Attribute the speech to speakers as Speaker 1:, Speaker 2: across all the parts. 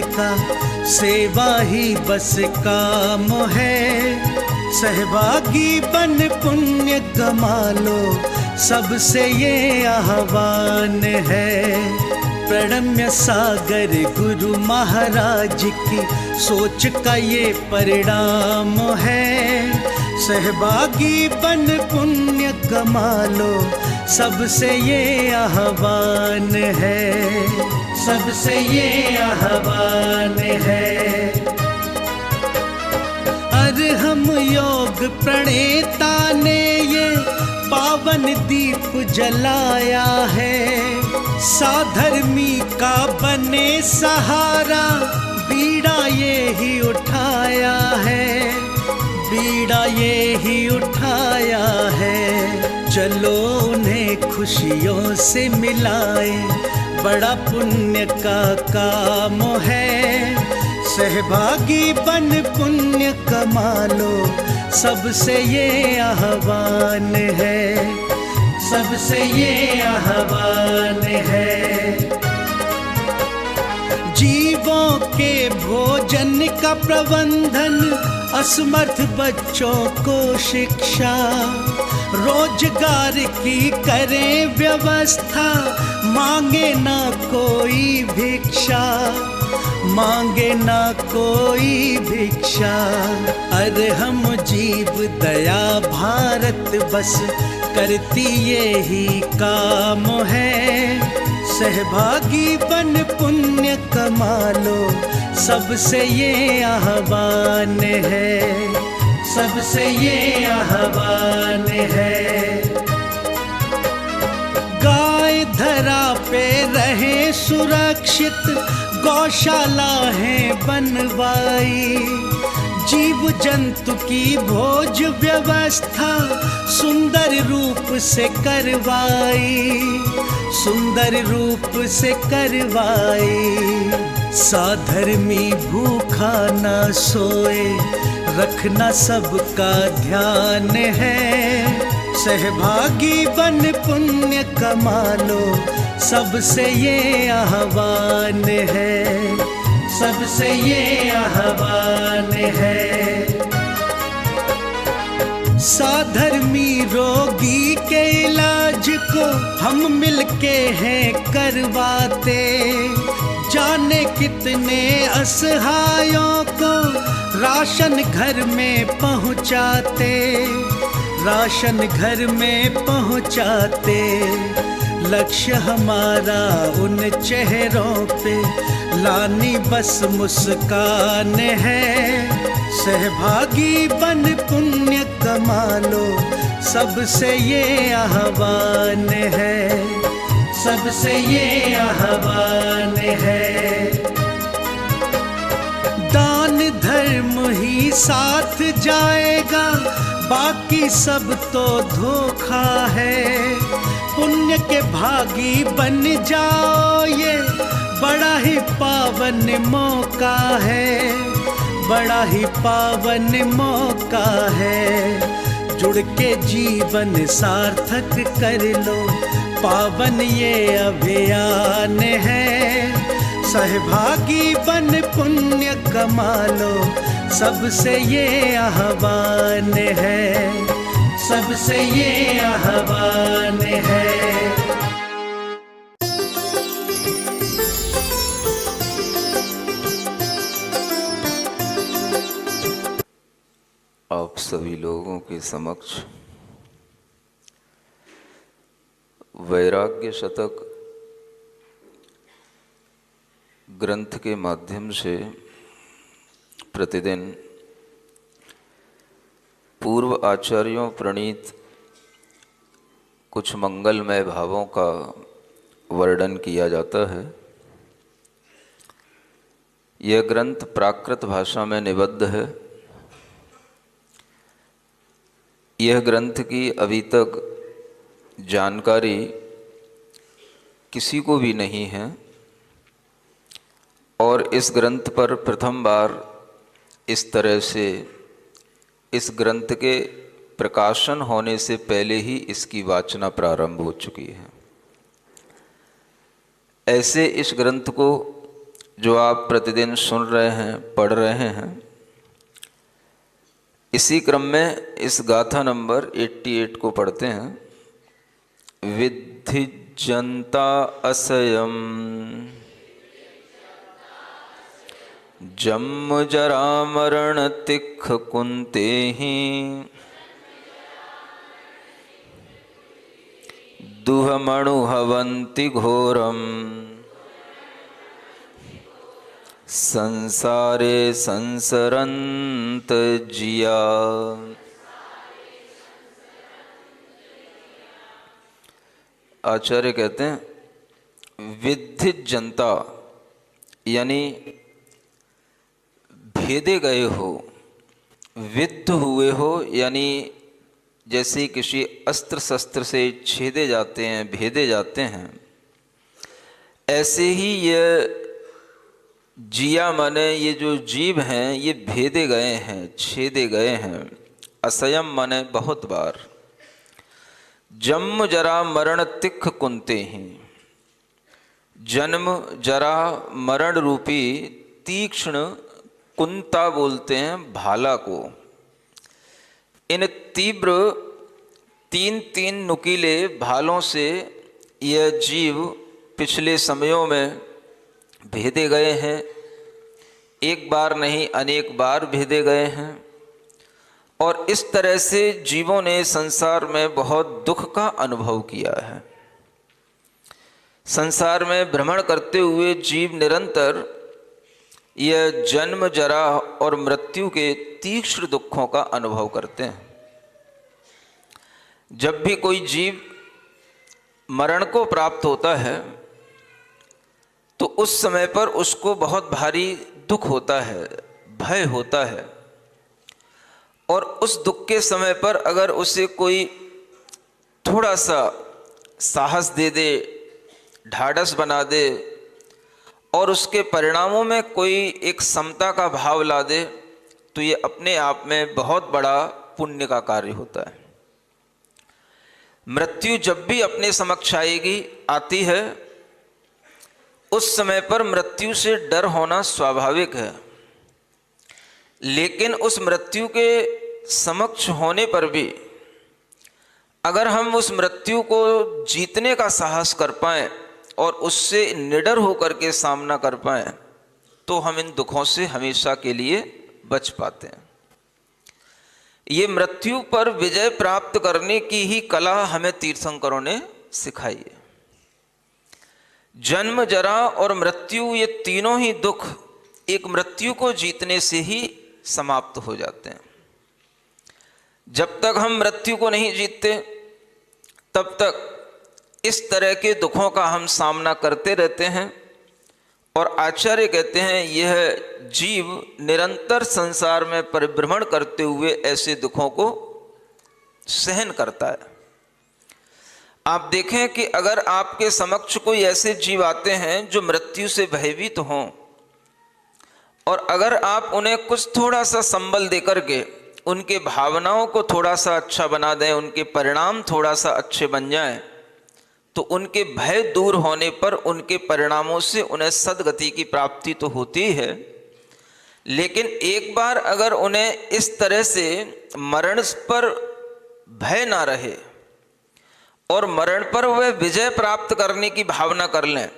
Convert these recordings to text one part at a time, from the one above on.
Speaker 1: का सेवा ही बस काम है। सहभागी बन पुण्य कमा लो, सबसे ये आह्वान है। प्रणम्य सागर गुरु महाराज की सोच का ये परिणाम है। सहभागी बन पुण्य कमा लो, सबसे ये आह्वान है, सबसे ये आह्वान है। अरहम योग प्रणेता ने ये पावन दीप जलाया है। साधर्मी का बने सहारा, बीड़ा ये ही उठाया है, बीड़ा ये ही उठाया है। चलो उन्हें खुशियों से मिलाए, बड़ा पुण्य का काम है। सहभागी बन पुण्य कमा लो, सबसे ये आह्वान है, सबसे ये आह्वान है। जीवों के भोजन का प्रबंधन, असमर्थ बच्चों को शिक्षा, रोजगार की करें व्यवस्था। मांगे ना कोई भिक्षा, मांगे ना कोई भिक्षा। अरहम जीव दया भारत बस करती ये ही काम है। सहभागी बन पुण्य कमा लो, सबसे ये आह्वान है, सबसे ये आह्वान है। गाय धरा पे रहे सुरक्षित, गौशाला है बनवाई। जीव जंतु की भोज व्यवस्था सुंदर रूप से करवाई, सुंदर रूप से करवाई। साधर्मी भूखा ना सोए, रखना सबका ध्यान है। सहभागी बन पुण्य कमा लो, सबसे ये आह्वान है, सबसे ये आह्वान है। साधर्मी रोगी के इलाज को हम मिलके हैं करवाते। जाने कितने असहायों को राशन घर में पहुंचाते, राशन घर में पहुंचाते। लक्ष्य हमारा उन चेहरों पे लानी बस मुस्कान है। सहभागी बन पुण्य कमा लो, सबसे ये आह्वान है, सबसे ये आह्वान है। दान धर्म ही साथ जाएगा, बाकी सब तो धोखा है। पुण्य के भागी बन जाओ, ये बड़ा ही पावन मौका है, बड़ा ही पावन मौका है। जुड़ के जीवन सार्थक कर लो, पावन ये अभियान है। सहभागी बन पुण्य कमा लो, सबसे ये आह्वान है, सबसे ये आह्वान है।
Speaker 2: आप सभी लोगों के समक्ष वैराग्य शतक ग्रंथ के माध्यम से प्रतिदिन पूर्व आचार्यों प्रणीत कुछ मंगलमय भावों का वर्णन किया जाता है। यह ग्रंथ प्राकृत भाषा में निबद्ध है। यह ग्रंथ की अभी तक जानकारी किसी को भी नहीं है और इस ग्रंथ पर प्रथम बार इस तरह से इस ग्रंथ के प्रकाशन होने से पहले ही इसकी वाचना प्रारंभ हो चुकी है। ऐसे इस ग्रंथ को जो आप प्रतिदिन सुन रहे हैं, पढ़ रहे हैं, इसी क्रम में इस गाथा नंबर 88 को पढ़ते हैं। विद्धि जन्ता असयम जन्म जरा मरण तिख कुंते ही दुहमणुहवन्ति घोरम संसारे संसरंत जिया। आचार्य कहते हैं विद्धि जनता यानी भेदे गए हो, विद्ध हुए हो, यानी जैसे किसी अस्त्र शस्त्र से छेदे जाते हैं, भेदे जाते हैं, ऐसे ही ये जिया माने ये जो जीव हैं ये भेदे गए हैं, छेदे गए हैं। असयम माने बहुत बार। जन्म जरा मरण तिख कुंते ही, जन्म जरा मरण रूपी तीक्ष्ण कुंता बोलते हैं भाला को। इन तीव्र तीन तीन नुकीले भालों से यह जीव पिछले समयों में भेदे गए हैं। एक बार नहीं अनेक बार भेदे गए हैं और इस तरह से जीवों ने संसार में बहुत दुख का अनुभव किया है। संसार में भ्रमण करते हुए जीव निरंतर यह जन्म जरा और मृत्यु के तीक्ष्ण दुखों का अनुभव करते हैं। जब भी कोई जीव मरण को प्राप्त होता है तो उस समय पर उसको बहुत भारी दुख होता है, भय होता है, और उस दुख के समय पर अगर उसे कोई थोड़ा सा साहस दे दे, ढाढ़स बना दे और उसके परिणामों में कोई एक समता का भाव ला दे तो ये अपने आप में बहुत बड़ा पुण्य का कार्य होता है। मृत्यु जब भी अपने समक्ष आती है उस समय पर मृत्यु से डर होना स्वाभाविक है, लेकिन उस मृत्यु के समक्ष होने पर भी अगर हम उस मृत्यु को जीतने का साहस कर पाएं और उससे निडर होकर के सामना कर पाएं तो हम इन दुखों से हमेशा के लिए बच पाते हैं। ये मृत्यु पर विजय प्राप्त करने की ही कला हमें तीर्थंकरों ने सिखाई है। जन्म जरा और मृत्यु ये तीनों ही दुख एक मृत्यु को जीतने से ही समाप्त हो जाते हैं। जब तक हम मृत्यु को नहीं जीतते तब तक इस तरह के दुखों का हम सामना करते रहते हैं। और आचार्य कहते हैं यह जीव निरंतर संसार में परिभ्रमण करते हुए ऐसे दुखों को सहन करता है। आप देखें कि अगर आपके समक्ष कोई ऐसे जीव आते हैं जो मृत्यु से भयभीत हों और अगर आप उन्हें कुछ थोड़ा सा संबल दे करके उनके भावनाओं को थोड़ा सा अच्छा बना दें, उनके परिणाम थोड़ा सा अच्छे बन जाएं, तो उनके भय दूर होने पर उनके परिणामों से उन्हें सद्गति की प्राप्ति तो होती है। लेकिन एक बार अगर उन्हें इस तरह से मरण पर भय ना रहे और मरण पर वह विजय प्राप्त करने की भावना कर लें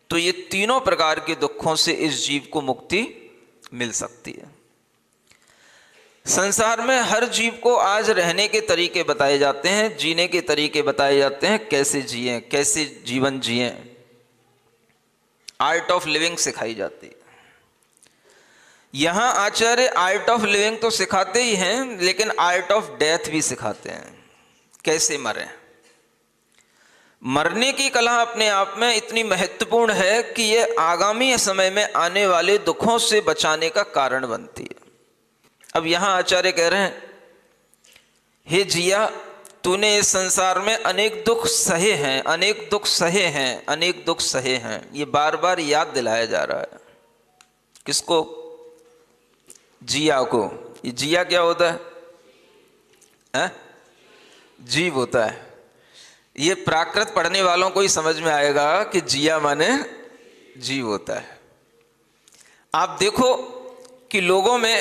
Speaker 2: तो ये तीनों प्रकार के दुखों से इस जीव को मुक्ति मिल सकती है। संसार में हर जीव को आज रहने के तरीके बताए जाते हैं, जीने के तरीके बताए जाते हैं, कैसे जिएं, कैसे जीवन जिएं। आर्ट ऑफ लिविंग सिखाई जाती है। यहां आचार्य आर्ट ऑफ लिविंग तो सिखाते ही हैं लेकिन आर्ट ऑफ डेथ भी सिखाते हैं, कैसे मरें। मरने की कला अपने आप में इतनी महत्वपूर्ण है कि यह आगामी समय में आने वाले दुखों से बचाने का कारण बनती है। अब यहां आचार्य कह रहे हैं, हे जिया, तूने इस संसार में अनेक दुख सहे हैं, अनेक दुख सहे हैं, अनेक दुख सहे हैं। ये बार बार याद दिलाया जा रहा है। किसको? जिया को। ये जिया क्या होता है? जीव होता है। ये प्राकृत पढ़ने वालों को ही समझ में आएगा कि जिया माने जीव होता है। आप देखो कि लोगों में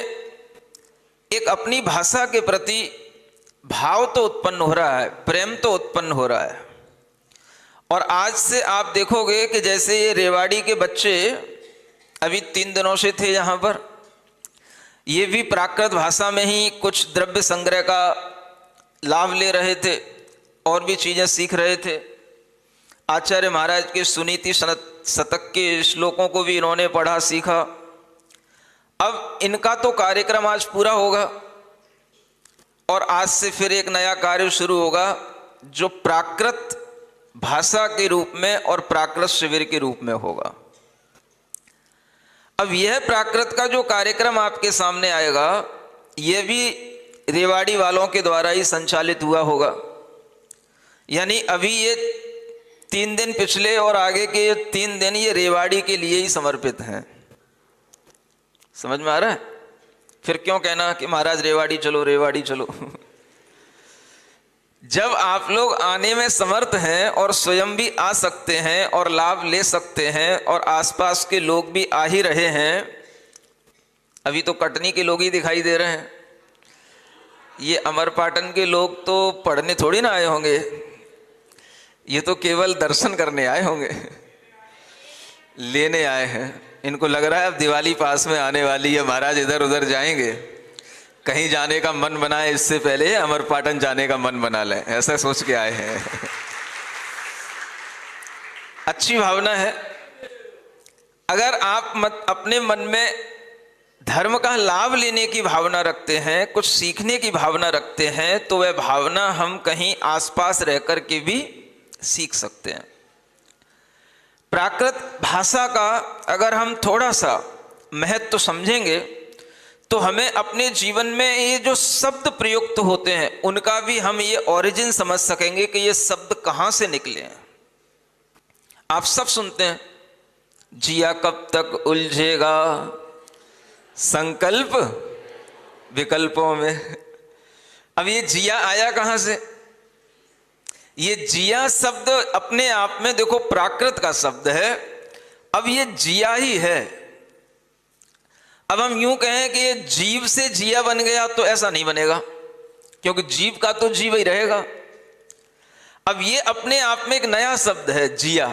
Speaker 2: एक अपनी भाषा के प्रति भाव तो उत्पन्न हो रहा है, प्रेम तो उत्पन्न हो रहा है। और आज से आप देखोगे कि जैसे ये रेवाड़ी के बच्चे अभी 3 दिनों से थे यहाँ पर, ये भी प्राकृत भाषा में ही कुछ द्रव्य संग्रह का लाभ ले रहे थे और भी चीज़ें सीख रहे थे। आचार्य महाराज के सुनीति शतक के श्लोकों को भी इन्होंने पढ़ा सीखा। अब इनका तो कार्यक्रम आज पूरा होगा और आज से फिर एक नया कार्य शुरू होगा जो प्राकृत भाषा के रूप में और प्राकृत शिविर के रूप में होगा। अब यह प्राकृत का जो कार्यक्रम आपके सामने आएगा, यह भी रेवाड़ी वालों के द्वारा ही संचालित हुआ होगा। यानी अभी ये 3 दिन पिछले और आगे के ये 3 दिन ये रेवाड़ी के लिए ही समर्पित हैं। समझ में आ रहा है? फिर क्यों कहना कि महाराज रेवाड़ी चलो रेवाड़ी चलो। जब आप लोग आने में समर्थ हैं और स्वयं भी आ सकते हैं और लाभ ले सकते हैं और आसपास के लोग भी आ ही रहे हैं, अभी तो कटनी के लोग ही दिखाई दे रहे हैं, ये अमरपाटन के लोग तो पढ़ने थोड़ी ना आए होंगे, ये तो केवल दर्शन करने आए होंगे, लेने आए हैं। इनको लग रहा है अब दिवाली पास में आने वाली है, महाराज इधर उधर जाएंगे, कहीं जाने का मन बनाए इससे पहले अमरपाटन जाने का मन बना लें, ऐसा सोच के आए हैं। अच्छी भावना है। अगर आप अपने मन में धर्म का लाभ लेने की भावना रखते हैं, कुछ सीखने की भावना रखते हैं, तो वह भावना हम कहीं आसपास रहकर के भी सीख सकते हैं। प्राकृत भाषा का अगर हम थोड़ा सा महत्व तो समझेंगे तो हमें अपने जीवन में ये जो शब्द प्रयुक्त होते हैं उनका भी हम ये ओरिजिन समझ सकेंगे कि ये शब्द कहाँ से निकले हैं। आप सब सुनते हैं, जिया कब तक उलझेगा संकल्प विकल्पों में। अब ये जिया आया कहाँ से? ये जिया शब्द अपने आप में देखो प्राकृत का शब्द है। अब ये जिया ही है। अब हम यूं कहें कि ये जीव से जिया बन गया तो ऐसा नहीं बनेगा, क्योंकि जीव का तो जीव ही रहेगा। अब ये अपने आप में एक नया शब्द है, जिया।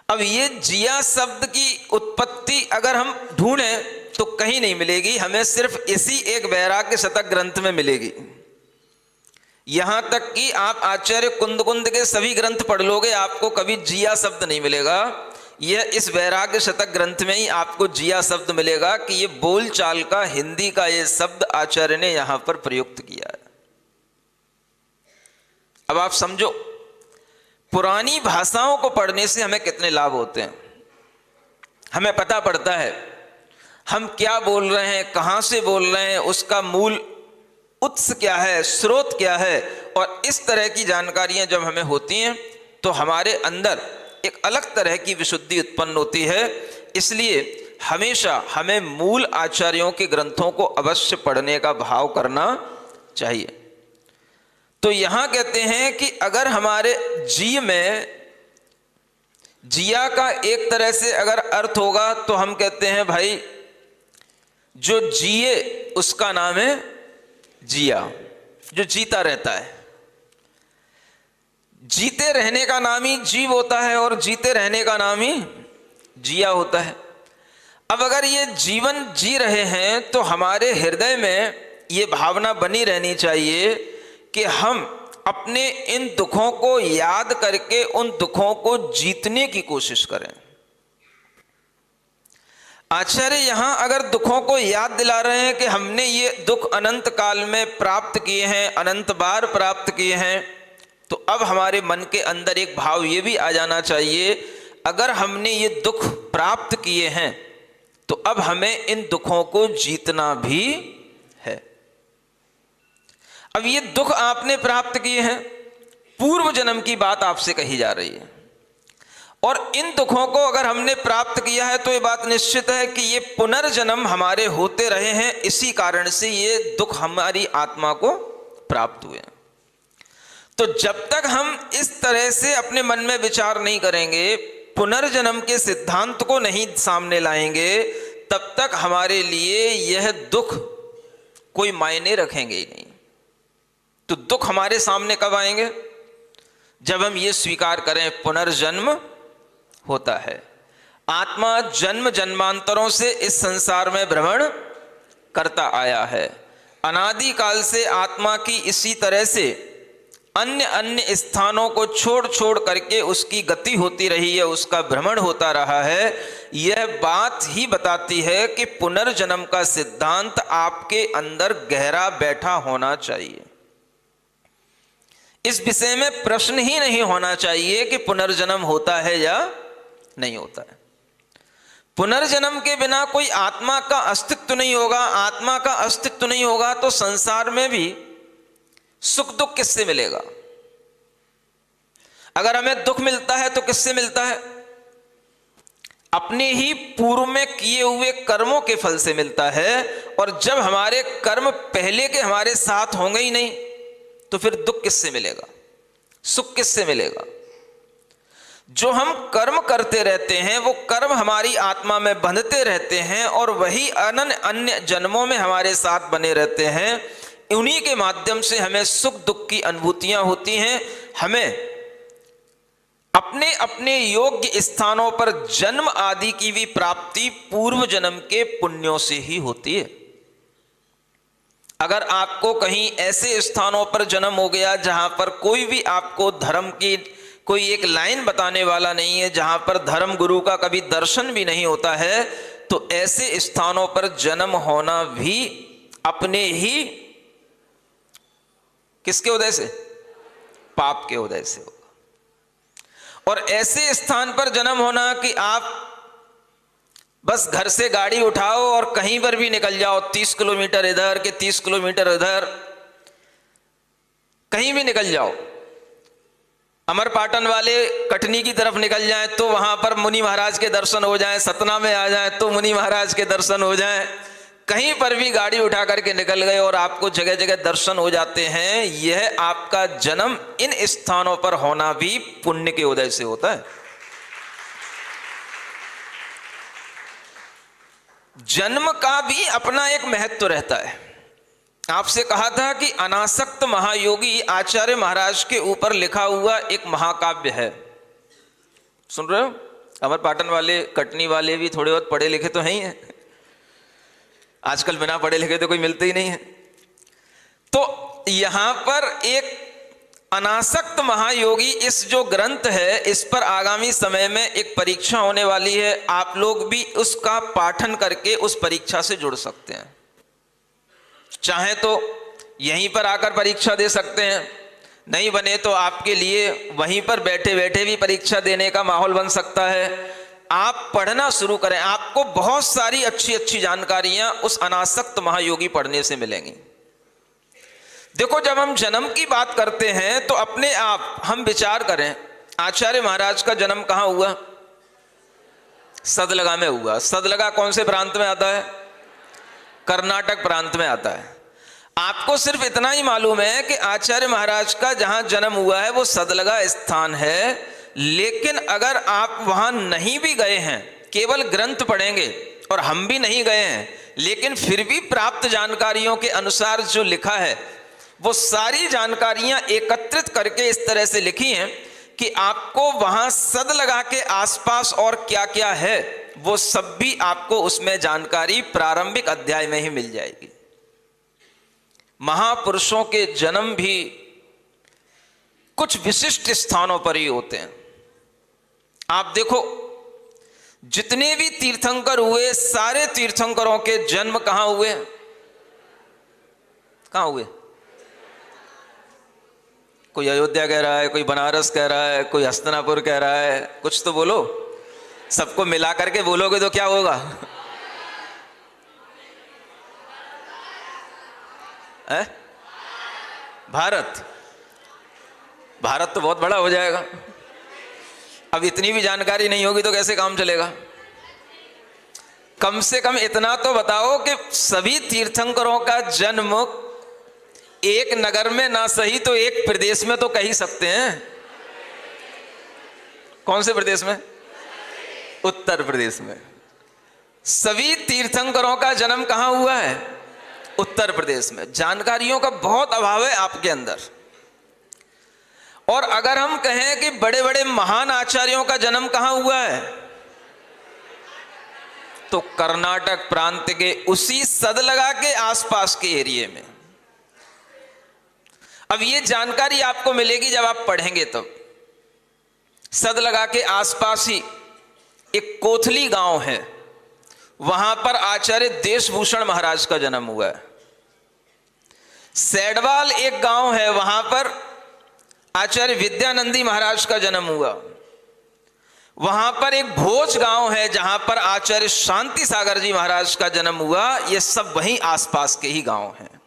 Speaker 2: अब ये जिया शब्द की उत्पत्ति अगर हम ढूंढें तो कहीं नहीं मिलेगी, हमें सिर्फ इसी एक वैराग्य शतक ग्रंथ में मिलेगी। यहां तक कि आप आचार्य कुंद के सभी ग्रंथ पढ़ लोगे, आपको कभी जिया शब्द नहीं मिलेगा। यह इस वैराग्य शतक ग्रंथ में ही आपको जिया शब्द मिलेगा कि ये बोल चाल का हिंदी का ये शब्द आचार्य ने यहां पर प्रयुक्त किया है। अब आप समझो, पुरानी भाषाओं को पढ़ने से हमें कितने लाभ होते हैं। हमें पता पड़ता है हम क्या बोल रहे हैं, कहां से बोल रहे हैं, उसका मूल उत्स क्या है, स्रोत क्या है, और इस तरह की जानकारियां जब हमें होती हैं तो हमारे अंदर एक अलग तरह की विशुद्धि उत्पन्न होती है। इसलिए हमेशा हमें मूल आचार्यों के ग्रंथों को अवश्य पढ़ने का भाव करना चाहिए। तो यहां कहते हैं कि अगर हमारे जी में जिया का एक तरह से अगर अर्थ होगा तो हम कहते हैं भाई जो जिए उसका नाम है जिया, जो जीता रहता है। जीते रहने का नाम ही जीव होता है और जीते रहने का नाम ही जिया होता है। अब अगर ये जीवन जी रहे हैं तो हमारे हृदय में ये भावना बनी रहनी चाहिए कि हम अपने इन दुखों को याद करके उन दुखों को जीतने की कोशिश करें। आचार्य यहां अगर दुखों को याद दिला रहे हैं कि हमने ये दुख अनंत काल में प्राप्त किए हैं, अनंत बार प्राप्त किए हैं, तो अब हमारे मन के अंदर एक भाव ये भी आ जाना चाहिए, अगर हमने ये दुख प्राप्त किए हैं तो अब हमें इन दुखों को जीतना भी है। अब ये दुख आपने प्राप्त किए हैं, पूर्व जन्म की बात आपसे कही जा रही है, और इन दुखों को अगर हमने प्राप्त किया है तो ये बात निश्चित है कि ये पुनर्जन्म हमारे होते रहे हैं, इसी कारण से ये दुख हमारी आत्मा को प्राप्त हुए। तो जब तक हम इस तरह से अपने मन में विचार नहीं करेंगे, पुनर्जन्म के सिद्धांत को नहीं सामने लाएंगे तब तक हमारे लिए यह दुख कोई मायने रखेंगे ही नहीं। तो दुख हमारे सामने कब आएंगे? जब हम ये स्वीकार करें पुनर्जन्म होता है। आत्मा जन्म जन्मांतरों से इस संसार में भ्रमण करता आया है। अनादि काल से आत्मा की इसी तरह से अन्य अन्य स्थानों को छोड़ छोड़ करके उसकी गति होती रही है, उसका भ्रमण होता रहा है। यह बात ही बताती है कि पुनर्जन्म का सिद्धांत आपके अंदर गहरा बैठा होना चाहिए। इस विषय में प्रश्न ही नहीं होना चाहिए कि पुनर्जन्म होता है या नहीं होता है। पुनर्जन्म के बिना कोई आत्मा का अस्तित्व नहीं होगा। आत्मा का अस्तित्व नहीं होगा तो संसार में भी सुख दुख किससे मिलेगा? अगर हमें दुख मिलता है तो किससे मिलता है? अपने ही पूर्व में किए हुए कर्मों के फल से मिलता है। और जब हमारे कर्म पहले के हमारे साथ होंगे ही नहीं तो फिर दुख किससे मिलेगा? सुख किससे मिलेगा? जो हम कर्म करते रहते हैं वो कर्म हमारी आत्मा में बंधते रहते हैं और वही अनन्य अन्य जन्मों में हमारे साथ बने रहते हैं। उन्हीं के माध्यम से हमें सुख दुख की अनुभूतियां होती हैं। हमें अपने अपने योग्य स्थानों पर जन्म आदि की भी प्राप्ति पूर्व जन्म के पुण्यों से ही होती है। अगर आपको कहीं ऐसे स्थानों पर जन्म हो गया जहां पर कोई भी आपको धर्म की कोई एक लाइन बताने वाला नहीं है, जहां पर धर्म गुरु का कभी दर्शन भी नहीं होता है, तो ऐसे स्थानों पर जन्म होना भी अपने ही किसके उदय से? पाप के उदय से होगा। और ऐसे स्थान पर जन्म होना कि आप बस घर से गाड़ी उठाओ और कहीं पर भी निकल जाओ, 30 किलोमीटर इधर के 30 किलोमीटर उधर, कहीं भी निकल जाओ। अमरपाटन वाले कटनी की तरफ निकल जाएं तो वहां पर मुनि महाराज के दर्शन हो जाएं, सतना में आ जाएं तो मुनि महाराज के दर्शन हो जाएं। कहीं पर भी गाड़ी उठा करके निकल गए और आपको जगह जगह दर्शन हो जाते हैं। यह आपका जन्म इन स्थानों पर होना भी पुण्य के उदय से होता है। जन्म का भी अपना एक महत्व रहता है। आपसे कहा था कि अनासक्त महायोगी आचार्य महाराज के ऊपर लिखा हुआ एक महाकाव्य है। सुन रहे हो? अमरपाटन वाले कटनी वाले भी थोड़े बहुत पढ़े लिखे तो हैं ही हैं। आजकल बिना पढ़े लिखे तो कोई मिलते ही नहीं है। तो यहां पर एक अनासक्त महायोगी, इस जो ग्रंथ है इस पर आगामी समय में एक परीक्षा होने वाली है। आप लोग भी उसका पाठन करके उस परीक्षा से जुड़ सकते हैं। चाहे तो यहीं पर आकर परीक्षा दे सकते हैं, नहीं बने तो आपके लिए वहीं पर बैठे बैठे भी परीक्षा देने का माहौल बन सकता है। आप पढ़ना शुरू करें, आपको बहुत सारी अच्छी अच्छी जानकारियां उस अनासक्त महायोगी पढ़ने से मिलेंगी। देखो, जब हम जन्म की बात करते हैं तो अपने आप हम विचार करें, आचार्य महाराज का जन्म कहाँ हुआ? सदलगा में हुआ। सदलगा कौन से प्रांत में आता है? कर्नाटक प्रांत में आता है। आपको सिर्फ इतना ही मालूम है कि आचार्य महाराज का जहां जन्म हुआ है वो सदलगा स्थान है। लेकिन अगर आप वहां नहीं भी गए हैं, केवल ग्रंथ पढ़ेंगे, और हम भी नहीं गए हैं, लेकिन फिर भी प्राप्त जानकारियों के अनुसार जो लिखा है वो सारी जानकारियां एकत्रित करके इस तरह से लिखी हैं कि आपको वहां सदलगा के आसपास और क्या क्या है वो सब भी आपको उसमें जानकारी प्रारंभिक अध्याय में ही मिल जाएगी। महापुरुषों के जन्म भी कुछ विशिष्ट स्थानों पर ही होते हैं। आप देखो, जितने भी तीर्थंकर हुए सारे तीर्थंकरों के जन्म कहां हुए? कहां हुए? कोई अयोध्या कह रहा है, कोई बनारस कह रहा है, कोई हस्तिनापुर कह रहा है। कुछ तो बोलो, सबको मिला करके बोलोगे तो क्या होगा? है? भारत। भारत तो बहुत बड़ा हो जाएगा। अब इतनी भी जानकारी नहीं होगी तो कैसे काम चलेगा? कम से कम इतना तो बताओ कि सभी तीर्थंकरों का जन्म एक नगर में ना सही तो एक प्रदेश में तो कह ही सकते हैं। कौन से प्रदेश में? उत्तर प्रदेश में। सभी तीर्थंकरों का जन्म कहाँ हुआ है? उत्तर प्रदेश में। जानकारियों का बहुत अभाव है आपके अंदर। और अगर हम कहें कि बड़े बड़े महान आचार्यों का जन्म कहाँ हुआ है, तो कर्नाटक प्रांत के उसी सदलगा के आसपास के एरिया में। अब ये जानकारी आपको मिलेगी जब आप पढ़ेंगे तब। सदलगा के आसपास ही एक कोथली गांव है, वहां पर आचार्य देशभूषण महाराज का जन्म हुआ है। सैडवाल एक गांव है, वहां पर आचार्य विद्यानंदी महाराज का जन्म हुआ। वहां पर एक भोज गांव है जहां पर आचार्य शांति सागर जी महाराज का जन्म हुआ। ये सब वहीं आसपास के ही गांव हैं।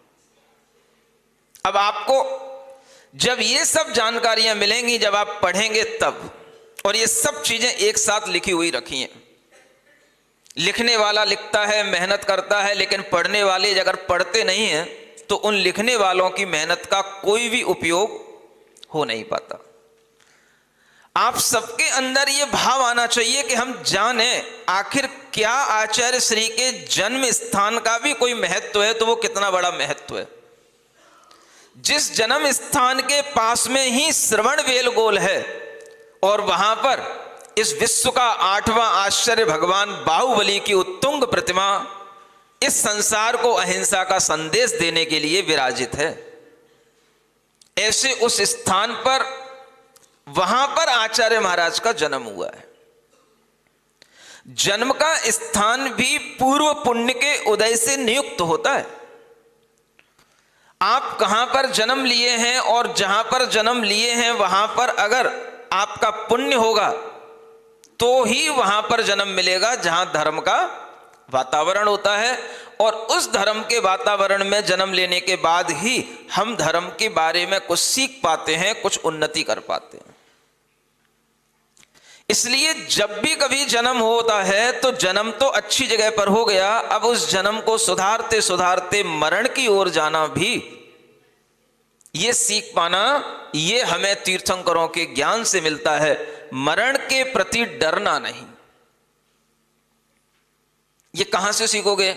Speaker 2: अब आपको जब ये सब जानकारियां मिलेंगी, जब आप पढ़ेंगे तब, और ये सब चीजें एक साथ लिखी हुई रखी हैं। लिखने वाला लिखता है, मेहनत करता है, लेकिन पढ़ने वाले अगर पढ़ते नहीं हैं तो उन लिखने वालों की मेहनत का कोई भी उपयोग हो नहीं पाता। आप सबके अंदर ये भाव आना चाहिए कि हम जाने आखिर क्या आचार्य श्री के जन्म स्थान का भी कोई महत्व है, तो वो कितना बड़ा महत्व है। जिस जन्म स्थान के पास में ही श्रवण बेलगोल है, और वहां पर इस विश्व का 8वां आश्चर्य भगवान बाहुबली की उत्तुंग प्रतिमा इस संसार को अहिंसा का संदेश देने के लिए विराजित है। ऐसे उस स्थान पर, वहां पर आचार्य महाराज का जन्म हुआ है। जन्म का स्थान भी पूर्व पुण्य के उदय से नियुक्त होता है। आप कहां पर जन्म लिए हैं, और जहां पर जन्म लिए हैं वहां पर अगर आपका पुण्य होगा तो ही वहां पर जन्म मिलेगा जहां धर्म का वातावरण होता है। और उस धर्म के वातावरण में जन्म लेने के बाद ही हम धर्म के बारे में कुछ सीख पाते हैं, कुछ उन्नति कर पाते हैं। इसलिए जब भी कभी जन्म होता है तो जन्म तो अच्छी जगह पर हो गया, अब उस जन्म को सुधारते सुधारते मरण की ओर जाना भी, ये सीख पाना, ये हमें तीर्थंकरों के ज्ञान से मिलता है। मरण के प्रति डरना नहीं। ये कहां से सीखोगे?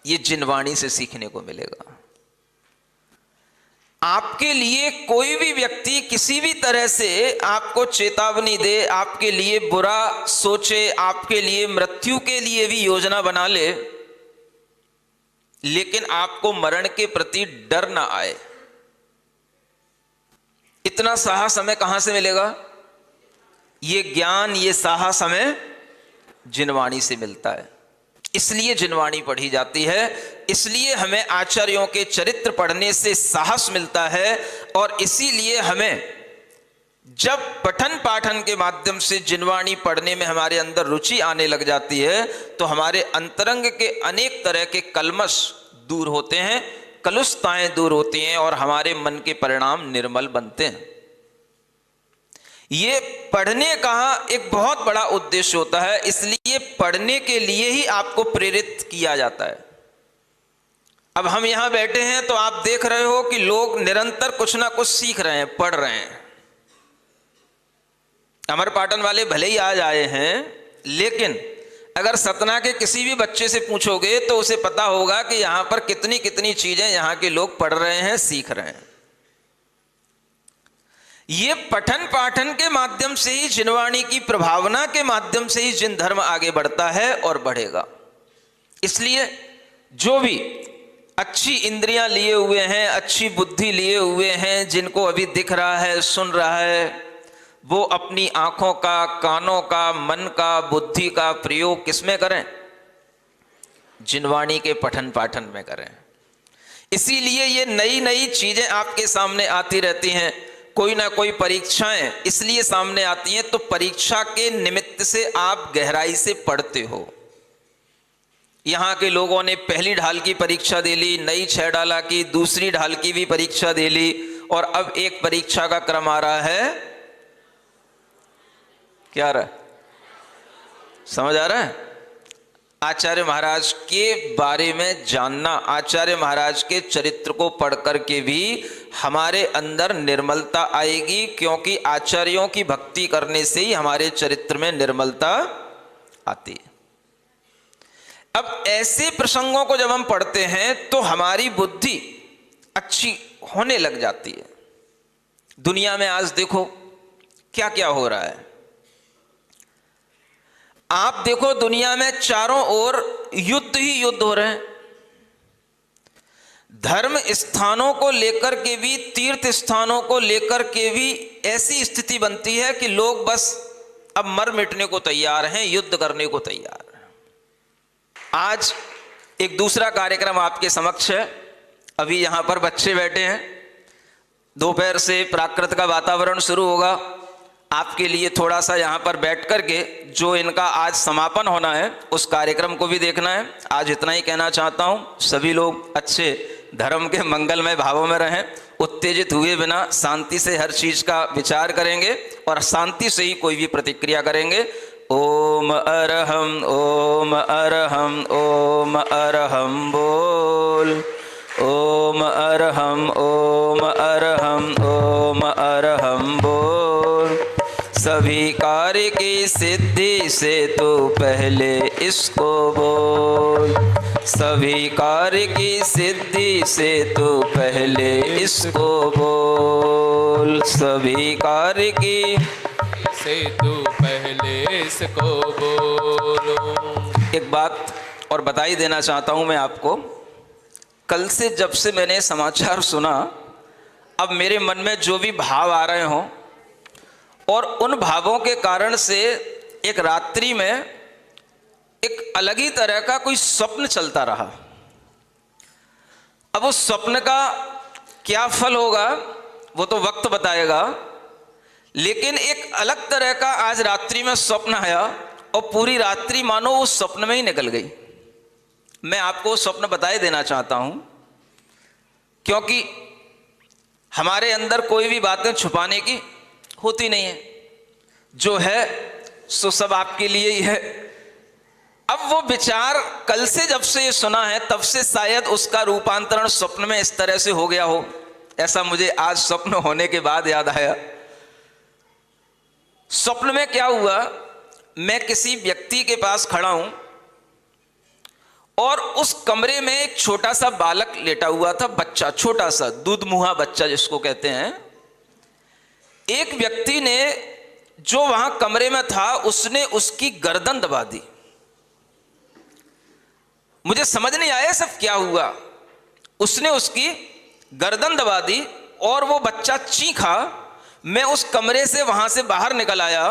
Speaker 2: ये जिनवाणी से सीखने को मिलेगा। आपके लिए कोई भी व्यक्ति किसी भी तरह से आपको चेतावनी दे, आपके लिए बुरा सोचे, आपके लिए मृत्यु के लिए भी योजना बना ले, लेकिन आपको मरण के प्रति डर ना आए, इतना साहस हमें कहां से मिलेगा? ये ज्ञान, ये साहस हमें जिनवाणी से मिलता है। इसलिए जिनवाणी पढ़ी जाती है, इसलिए हमें आचार्यों के चरित्र पढ़ने से साहस मिलता है। और इसीलिए हमें जब पठन पाठन के माध्यम से जिनवाणी पढ़ने में हमारे अंदर रुचि आने लग जाती है तो हमारे अंतरंग के अनेक तरह के कलमश दूर होते हैं, कलुषताएं दूर होती हैं, और हमारे मन के परिणाम निर्मल बनते हैं। ये पढ़ने का एक बहुत बड़ा उद्देश्य होता है, इसलिए पढ़ने के लिए ही आपको प्रेरित किया जाता है। अब हम यहां बैठे हैं तो आप देख रहे हो कि लोग निरंतर कुछ ना कुछ सीख रहे हैं, पढ़ रहे हैं। अमर पाटन वाले भले ही आज आए हैं, लेकिन अगर सतना के किसी भी बच्चे से पूछोगे तो उसे पता होगा कि यहां पर कितनी कितनी चीजें यहां के लोग पढ़ रहे हैं, सीख रहे हैं। ये पठन पाठन के माध्यम से ही, जिनवाणी की प्रभावना के माध्यम से ही जिन धर्म आगे बढ़ता है और बढ़ेगा। इसलिए जो भी अच्छी इंद्रियां लिए हुए हैं, अच्छी बुद्धि लिए हुए हैं, जिनको अभी दिख रहा है, सुन रहा है, वो अपनी आंखों का, कानों का, मन का, बुद्धि का प्रयोग किसमें करें? जिनवाणी के पठन पाठन में करें। इसीलिए ये नई नई चीजें आपके सामने आती रहती हैं। कोई ना कोई परीक्षाएं इसलिए सामने आती हैं तो परीक्षा के निमित्त से आप गहराई से पढ़ते हो। यहाँ के लोगों ने पहली ढाल की परीक्षा दे ली, नई 6 ढाला की, दूसरी ढाल की भी परीक्षा दे ली, और अब एक परीक्षा का क्रम आ रहा है। क्या आ रहा है? समझ आ रहा है? आचार्य महाराज के बारे में जानना, आचार्य महाराज के चरित्र को पढ़ करके भी हमारे अंदर निर्मलता आएगी, क्योंकि आचार्यों की भक्ति करने से ही हमारे चरित्र में निर्मलता आती है। अब ऐसे प्रसंगों को जब हम पढ़ते हैं तो हमारी बुद्धि अच्छी होने लग जाती है। दुनिया में आज देखो क्या क्या हो रहा है। आप देखो दुनिया में चारों ओर युद्ध ही युद्ध हो रहे हैं। धर्म स्थानों को लेकर के भी, तीर्थ स्थानों को लेकर के भी ऐसी स्थिति बनती है कि लोग बस अब मर मिटने को तैयार हैं, युद्ध करने को तैयार हैं। आज एक दूसरा कार्यक्रम आपके समक्ष है। अभी यहां पर बच्चे बैठे हैं, दोपहर से प्राकृत का वातावरण शुरू होगा। आपके लिए थोड़ा सा यहाँ पर बैठ कर के जो इनका आज समापन होना है उस कार्यक्रम को भी देखना है। आज इतना ही कहना चाहता हूँ, सभी लोग अच्छे धर्म के मंगलमय भावों में रहें, उत्तेजित हुए बिना शांति से हर चीज का विचार करेंगे और शांति से ही कोई भी प्रतिक्रिया करेंगे। ओम अरहम ओम अरहम ओम अरहम बोल। ओम अरहम ओम अरहम ओम अरहम बोल। सभी कार्य की सिद्धि से तो पहले इसको बोल। सभी कार्य की सिद्धि से तो पहले इसको बोल। सभी कार्य की
Speaker 3: से तो पहले इसको बोलो।
Speaker 2: एक बात और बता ही देना चाहता हूं मैं आपको। कल से जब से मैंने समाचार सुना, अब मेरे मन में जो भी भाव आ रहे हों और उन भावों के कारण से एक रात्रि में एक अलग ही तरह का कोई स्वप्न चलता रहा। अब उस स्वप्न का क्या फल होगा वो तो वक्त बताएगा, लेकिन एक अलग तरह का आज रात्रि में स्वप्न आया और पूरी रात्रि मानो उस स्वप्न में ही निकल गई। मैं आपको स्वप्न बताए देना चाहता हूं, क्योंकि हमारे अंदर कोई भी बातें छुपाने की होती नहीं है। जो है सो सब आपके लिए ही है। अब वो विचार कल से जब से ये सुना है तब से शायद उसका रूपांतरण स्वप्न में इस तरह से हो गया हो, ऐसा मुझे आज स्वप्न होने के बाद याद आया। स्वप्न में क्या हुआ, मैं किसी व्यक्ति के पास खड़ा हूं और उस कमरे में एक छोटा सा बालक लेटा हुआ था, बच्चा, छोटा सा दूध मुहा बच्चा जिसको कहते हैं। एक व्यक्ति ने जो वहां कमरे में था उसने उसकी गर्दन दबा दी। मुझे समझ नहीं आया सब क्या हुआ। उसने उसकी गर्दन दबा दी और वो बच्चा चीखा। मैं उस कमरे से वहां से बाहर निकल आया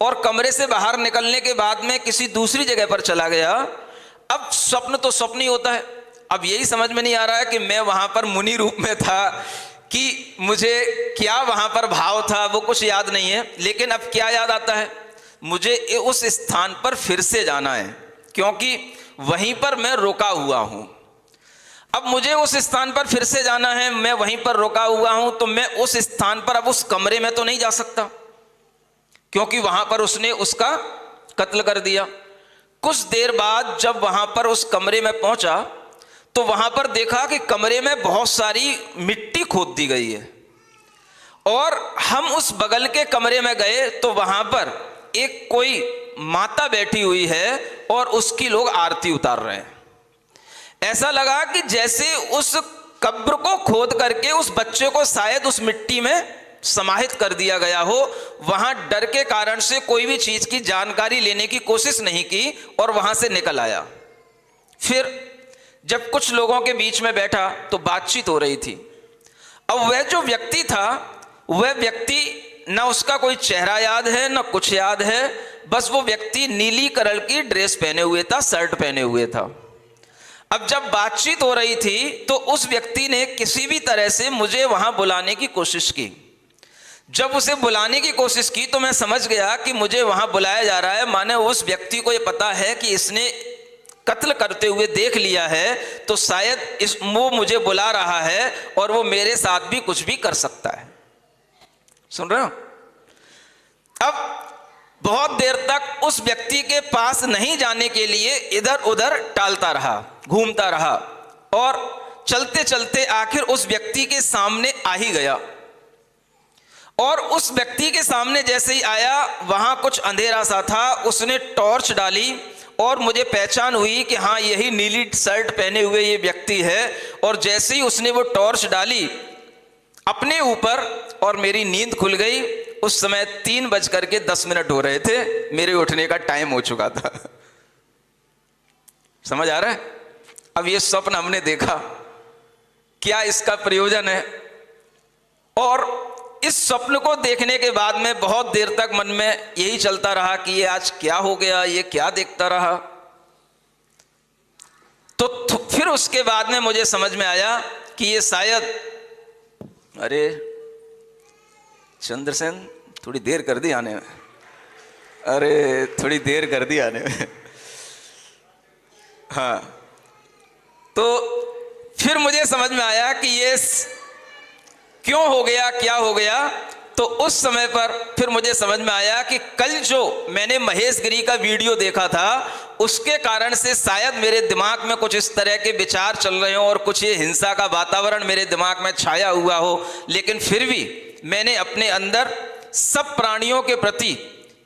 Speaker 2: और कमरे से बाहर निकलने के बाद मैं किसी दूसरी जगह पर चला गया। अब स्वप्न तो स्वप्न ही होता है। अब यही समझ में नहीं आ रहा है कि मैं वहां पर मुनि रूप में था कि मुझे क्या वहां पर भाव था वो कुछ याद नहीं है। लेकिन अब क्या याद आता है, मुझे उस स्थान पर फिर से जाना है, क्योंकि वहीं पर मैं रुका हुआ हूं। अब मुझे उस स्थान पर फिर से जाना है, मैं वहीं पर रुका हुआ हूं, तो मैं उस स्थान पर अब उस कमरे में तो नहीं जा सकता, क्योंकि वहां पर उसने उसका कत्ल कर दिया। कुछ देर बाद जब वहां पर उस कमरे में पहुंचा तो वहां पर देखा कि कमरे में बहुत सारी मिट्टी खोद दी गई है। और हम उस बगल के कमरे में गए तो वहां पर एक कोई माता बैठी हुई है और उसकी लोग आरती उतार रहे हैं। ऐसा लगा कि जैसे उस कब्र को खोद करके उस बच्चे को शायद उस मिट्टी में समाहित कर दिया गया हो। वहां डर के कारण से कोई भी चीज की जानकारी लेने की कोशिश नहीं की और वहां से निकल आया। फिर जब कुछ लोगों के बीच में बैठा तो बातचीत हो रही थी। अब वह जो व्यक्ति था, वह व्यक्ति न उसका कोई चेहरा याद है न कुछ याद है, बस वो व्यक्ति नीली कलर की ड्रेस पहने हुए था, शर्ट पहने हुए था। अब जब बातचीत हो रही थी तो उस व्यक्ति ने किसी भी तरह से मुझे वहां बुलाने की कोशिश की। जब उसे बुलाने की कोशिश की तो मैं समझ गया कि मुझे वहां बुलाया जा रहा है, माने उस व्यक्ति को यह पता है कि इसने कत्ल करते हुए देख लिया है, तो शायद वो मुझे बुला रहा है और वो मेरे साथ भी कुछ भी कर सकता है। सुन रहे हो? अब बहुत देर तक उस व्यक्ति के पास नहीं जाने के लिए इधर उधर टालता रहा, घूमता रहा और चलते चलते आखिर उस व्यक्ति के सामने आ ही गया। और उस व्यक्ति के सामने जैसे ही आया, वहां कुछ अंधेरा सा था, उसने टॉर्च डाली और मुझे पहचान हुई कि हाँ, यही नीली शर्ट पहने हुए ये व्यक्ति है। और जैसे ही उसने वो टॉर्च डाली अपने ऊपर और मेरी नींद खुल गई। उस समय 3:10 हो रहे थे, मेरे उठने का टाइम हो चुका था। समझ आ रहा है? अब ये स्वप्न हमने देखा, क्या इसका प्रयोजन है? और इस स्वप्न को देखने के बाद में बहुत देर तक मन में यही चलता रहा कि ये आज क्या हो गया, ये क्या देखता रहा। तो फिर उसके बाद में मुझे समझ में आया कि ये शायद, अरे चंद्रसेन थोड़ी देर कर दी आने में, अरे थोड़ी देर कर दी आने में। हाँ, तो फिर मुझे समझ में आया कि ये क्यों हो गया, क्या हो गया। तो उस समय पर फिर मुझे समझ में आया कि कल जो मैंने महेश गिरी का वीडियो देखा था, उसके कारण से शायद मेरे दिमाग में कुछ इस तरह के विचार चल रहे हो और कुछ ये हिंसा का वातावरण मेरे दिमाग में छाया हुआ हो। लेकिन फिर भी मैंने अपने अंदर सब प्राणियों के प्रति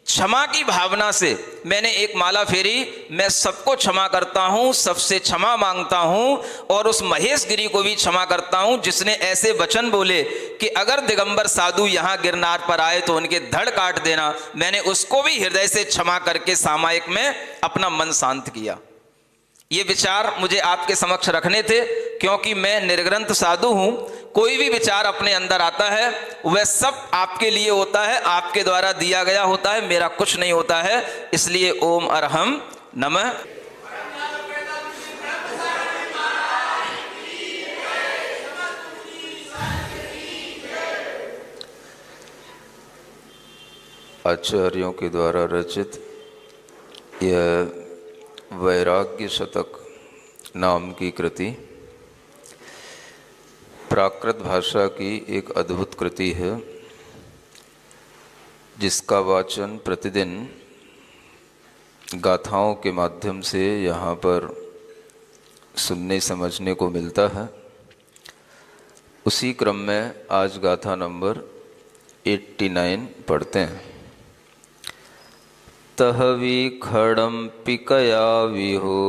Speaker 2: क्षमा की भावना से मैंने एक माला फेरी। मैं सबको क्षमा करता हूं, सबसे क्षमा मांगता हूं और उस महेश गिरी को भी क्षमा करता हूं जिसने ऐसे वचन बोले कि अगर दिगंबर साधु यहां गिरनार पर आए तो उनके धड़ काट देना। मैंने उसको भी हृदय से क्षमा करके सामायिक में अपना मन शांत किया। ये विचार मुझे आपके समक्ष रखने थे, क्योंकि मैं निर्ग्रंथ साधु हूं। कोई भी विचार अपने अंदर आता है वह सब आपके लिए होता है, आपके द्वारा दिया गया होता है, मेरा कुछ नहीं होता है। इसलिए ओम अरहम नमः।
Speaker 4: आचार्यों के द्वारा रचित यह वैराग्य शतक नाम की कृति प्राकृत भाषा की एक अद्भुत कृति है, जिसका वाचन प्रतिदिन गाथाओं के माध्यम से यहाँ पर सुनने समझने को मिलता है। उसी क्रम में आज गाथा नंबर 89 पढ़ते हैं। तहवी खड़म पिकया विहो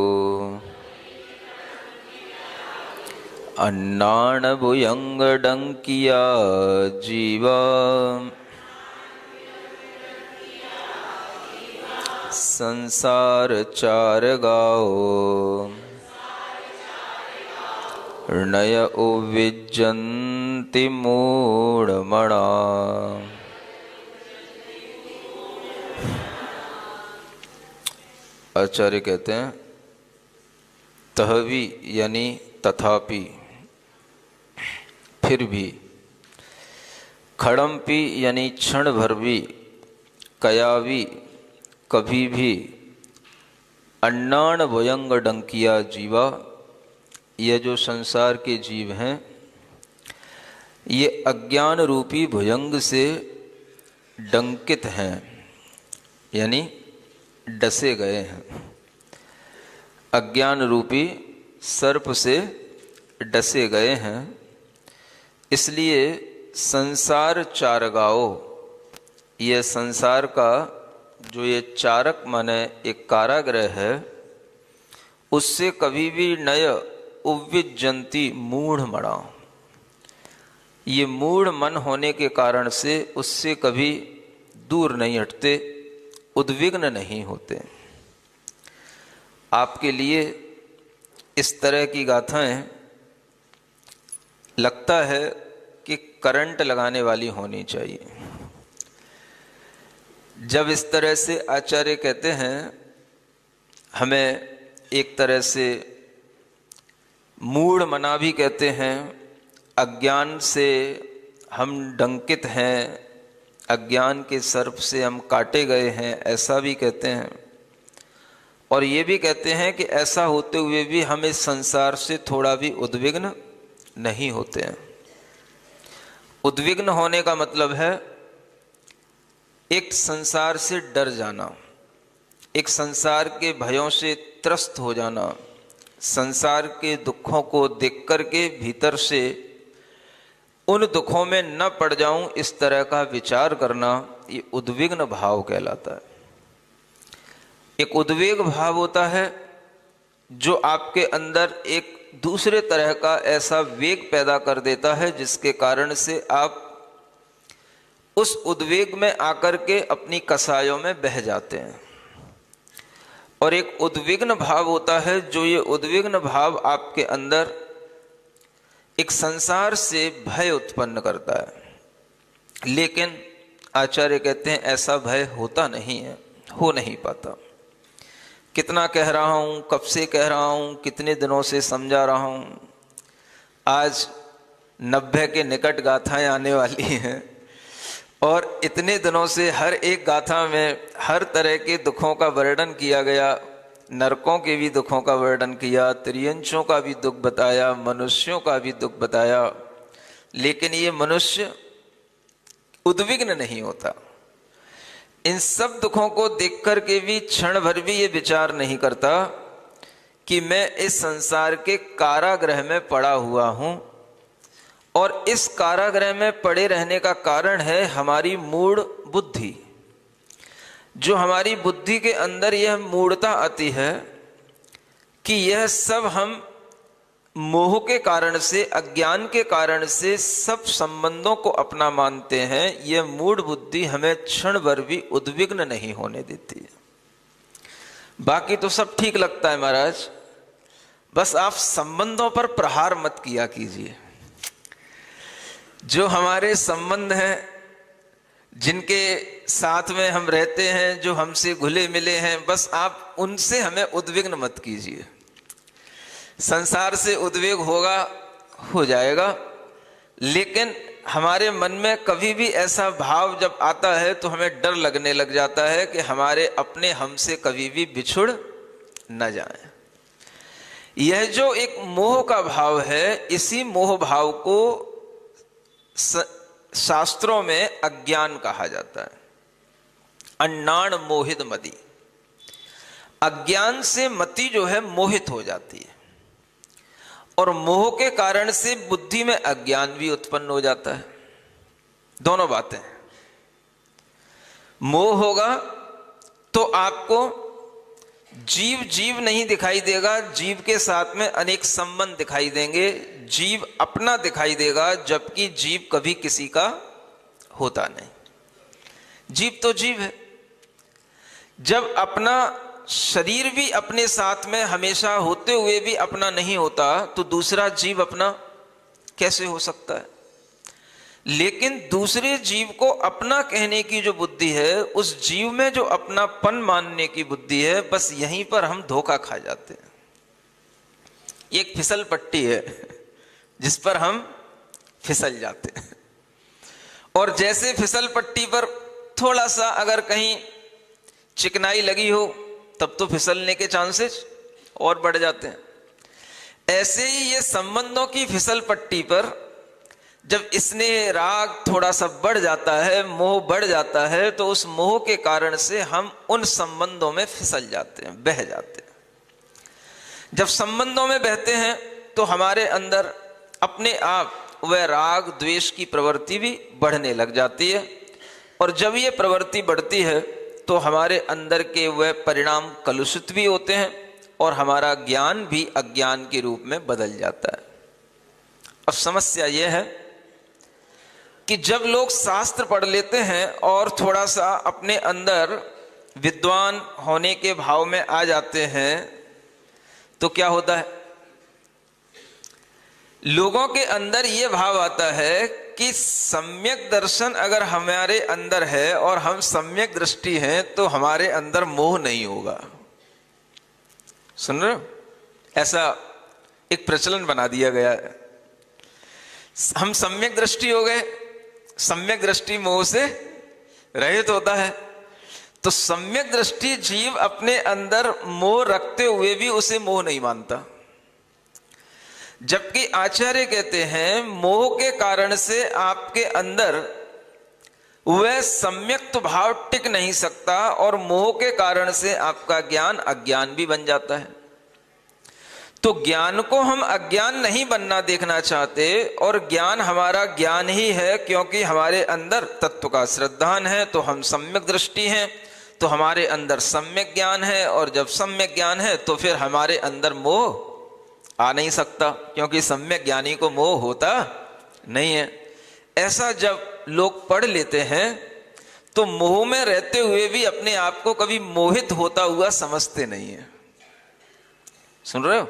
Speaker 4: अन्नाण भुयंग डंकिया जीवा संसार चार गाओ नय उविज्जन्ति मूढ़मणा। आचार्य कहते हैं तहवी यानी तथापि, फिर भी, खड़म्पी यानी क्षण भर भी, कयावी कभी भी, अन्नाण भयंग डंकिया जीवा, ये जो संसार के जीव हैं ये अज्ञान रूपी भुजंग से डंकित हैं, यानी डसे गए हैं। अज्ञान रूपी सर्प से डसे गए हैं। इसलिए संसार चारगाओ, ये संसार का जो ये चारक माने एक कारागृह है, उससे कभी भी नय उविज्जन्ति मूढ़मणा, ये मूढ़ मन होने के कारण से उससे कभी दूर नहीं हटते, उद्विग्न नहीं होते। आपके लिए इस तरह की गाथाएं लगता है कि करंट लगाने वाली होनी चाहिए। जब इस तरह से आचार्य कहते हैं हमें एक तरह से मूढ़ मना भी कहते हैं, अज्ञान से हम डंकित हैं, अज्ञान के सर्प से हम काटे गए हैं, ऐसा भी कहते हैं। और ये भी कहते हैं कि ऐसा होते हुए भी हम इस संसार से थोड़ा भी उद्विग्न नहीं होते हैं। उद्विग्न होने का मतलब है एक संसार से डर जाना, एक संसार के भयों से त्रस्त हो जाना,
Speaker 2: संसार के दुखों को देख करके भीतर से उन दुखों में न पड़ जाऊं, इस तरह का विचार करना, ये उद्विग्न भाव कहलाता है। एक उद्वेग भाव होता है जो आपके अंदर एक दूसरे तरह का ऐसा वेग पैदा कर देता है जिसके कारण से आप उस उद्वेग में आकर के अपनी कसायों में बह जाते हैं। और एक उद्विग्न भाव होता है जो ये उद्विग्न भाव आपके अंदर एक संसार से भय उत्पन्न करता है। लेकिन आचार्य कहते हैं ऐसा भय होता नहीं है, हो नहीं पाता। कितना कह रहा हूँ, कब से कह रहा हूँ, कितने दिनों से समझा रहा हूँ। आज 90 के निकट गाथाएं आने वाली हैं और इतने दिनों से हर एक गाथा में हर तरह के दुखों का वर्णन किया गया। नरकों के भी दुखों का वर्णन किया, त्रियंशों का भी दुख बताया, मनुष्यों का भी दुख बताया। लेकिन ये मनुष्य उद्विग्न नहीं होता। इन सब दुखों को देख कर के भी क्षण भर भी ये विचार नहीं करता कि मैं इस संसार के कारागृह में पड़ा हुआ हूं और इस कारागृह में पड़े रहने का कारण है हमारी मूढ़ बुद्धि। जो हमारी बुद्धि के अंदर यह मूढ़ता आती है कि यह सब हम मोह के कारण से, अज्ञान के कारण से सब संबंधों को अपना मानते हैं। यह मूढ़ बुद्धि हमें क्षण भर भी उद्विग्न नहीं होने देती है। बाकी तो सब ठीक लगता है महाराज, बस आप संबंधों पर प्रहार मत किया कीजिए। जो हमारे संबंध हैं, जिनके साथ में हम रहते हैं, जो हमसे घुले मिले हैं, बस आप उनसे हमें उद्विग्न मत कीजिए। संसार से उद्वेग होगा, हो जाएगा, लेकिन हमारे मन में कभी भी ऐसा भाव जब आता है तो हमें डर लगने लग जाता है कि हमारे अपने हमसे कभी भी बिछुड़ न जाएं। यह जो एक मोह का भाव है, इसी मोह भाव को शास्त्रों में अज्ञान कहा जाता है। अन्नाण मोहित मति, अज्ञान से मति जो है मोहित हो जाती है और मोह के कारण से बुद्धि में अज्ञान भी उत्पन्न हो जाता है। दोनों बातें। मोह होगा तो आपको जीव जीव नहीं दिखाई देगा, जीव के साथ में अनेक संबंध दिखाई देंगे, जीव अपना दिखाई देगा, जबकि जीव कभी किसी का होता नहीं। जीव तो जीव है। जब अपना शरीर भी अपने साथ में हमेशा होते हुए भी अपना नहीं होता तो दूसरा जीव अपना कैसे हो सकता है? लेकिन दूसरे जीव को अपना कहने की जो बुद्धि है, उस जीव में जो अपनापन मानने की बुद्धि है, बस यहीं पर हम धोखा खा जाते हैं। एक फिसल पट्टी है जिस पर हम फिसल जाते हैं, और जैसे फिसल पट्टी पर थोड़ा सा अगर कहीं चिकनाई लगी हो तब तो फिसलने के चांसेस और बढ़ जाते हैं। ऐसे ही ये संबंधों की फिसल पट्टी पर जब स्नेह राग थोड़ा सा बढ़ जाता है, मोह बढ़ जाता है, तो उस मोह के कारण से हम उन संबंधों में फिसल जाते हैं, बह जाते हैं। जब संबंधों में बहते हैं तो हमारे अंदर अपने आप वह राग द्वेष की प्रवृत्ति भी बढ़ने लग जाती है, और जब ये प्रवृत्ति बढ़ती है तो हमारे अंदर के वह परिणाम कलुषित भी होते हैं और हमारा ज्ञान भी अज्ञान के रूप में बदल जाता है। अब समस्या यह है कि जब लोग शास्त्र पढ़ लेते हैं और थोड़ा सा अपने अंदर विद्वान होने के भाव में आ जाते हैं तो क्या होता है? लोगों के अंदर यह भाव आता है कि सम्यक दर्शन अगर हमारे अंदर है और हम सम्यक दृष्टि हैं तो हमारे अंदर मोह नहीं होगा। सुन रहे हो? ऐसा एक प्रचलन बना दिया गया है। हम सम्यक दृष्टि हो गए, सम्यक दृष्टि मोह से रहित होता है, तो सम्यक दृष्टि जीव अपने अंदर मोह रखते हुए भी उसे मोह नहीं मानता। जबकि आचार्य कहते हैं मोह के कारण से आपके अंदर वह सम्यक्त भाव टिक नहीं सकता और मोह के कारण से आपका ज्ञान अज्ञान भी बन जाता है। तो ज्ञान को हम अज्ञान नहीं बनना देखना चाहते, और ज्ञान हमारा ज्ञान ही है, क्योंकि हमारे अंदर तत्व का श्रद्धान है, तो हम सम्यक दृष्टि हैं, तो हमारे अंदर सम्यक ज्ञान है, और जब सम्यक ज्ञान है तो फिर हमारे अंदर मोह आ नहीं सकता, क्योंकि सम्यक ज्ञानी को मोह होता नहीं है। ऐसा जब लोग पढ़ लेते हैं तो मोह में रहते हुए भी अपने आप को कभी मोहित होता हुआ समझते नहीं है। सुन रहे हो?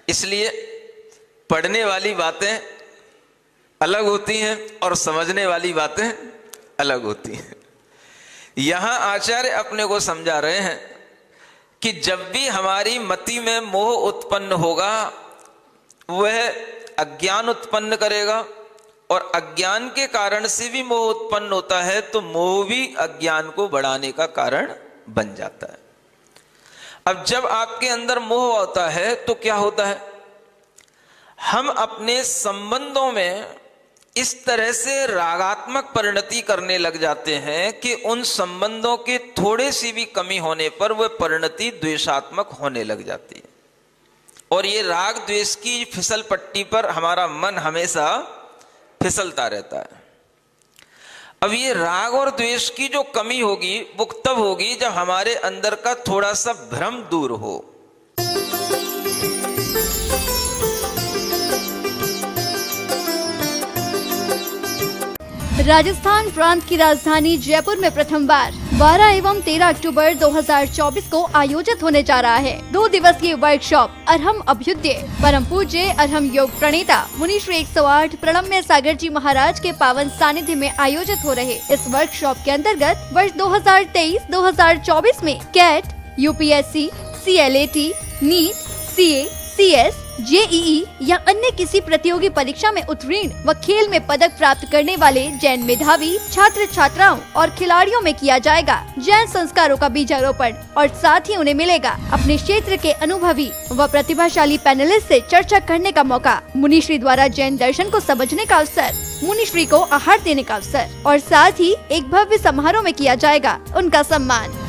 Speaker 2: इसलिए पढ़ने वाली बातें अलग होती हैं और समझने वाली बातें अलग होती हैं। यहां आचार्य अपने को समझा रहे हैं कि जब भी हमारी मति में मोह उत्पन्न होगा, वह अज्ञान उत्पन्न करेगा, और अज्ञान के कारण से भी मोह उत्पन्न होता है, तो मोह भी अज्ञान को बढ़ाने का कारण बन जाता है। अब जब आपके अंदर मोह होता है तो क्या होता है, हम अपने संबंधों में इस तरह से रागात्मक परिणति करने लग जाते हैं कि उन संबंधों के थोड़े सी भी कमी होने पर वह परिणति द्वेषात्मक होने लग जाती है, और ये राग द्वेष की फिसल पट्टी पर हमारा मन हमेशा फिसलता रहता है। अब ये राग और द्वेष की जो कमी होगी वो तब होगी जब हमारे अंदर का थोड़ा सा भ्रम दूर हो।
Speaker 5: राजस्थान प्रांत की राजधानी जयपुर में प्रथम बार 12 एवं 13 अक्टूबर 2024 को आयोजित होने जा रहा है 2 दिवसीय वर्कशॉप अरहम अभ्युदय परम पूज्य अरहम योग प्रणेता मुनि श्री 108 प्रणम्य सागर जी महाराज के पावन सानिध्य में आयोजित हो रहे इस वर्कशॉप के अंतर्गत वर्ष 2023-2024 में CAT, UPSC, CLAT, NEET, CA, CS, JEE या अन्य किसी प्रतियोगी परीक्षा में उत्तीर्ण व खेल में पदक प्राप्त करने वाले जैन मेधावी छात्र छात्राओं और खिलाड़ियों में किया जाएगा जैन संस्कारों का बीजारोपण, और साथ ही उन्हें मिलेगा अपने क्षेत्र के अनुभवी व प्रतिभाशाली पैनलिस्ट से चर्चा करने का मौका, मुनिश्री द्वारा जैन दर्शन को समझने का अवसर, मुनिश्री को आहार देने का अवसर, और साथ ही एक भव्य समारोह में किया जाएगा उनका सम्मान।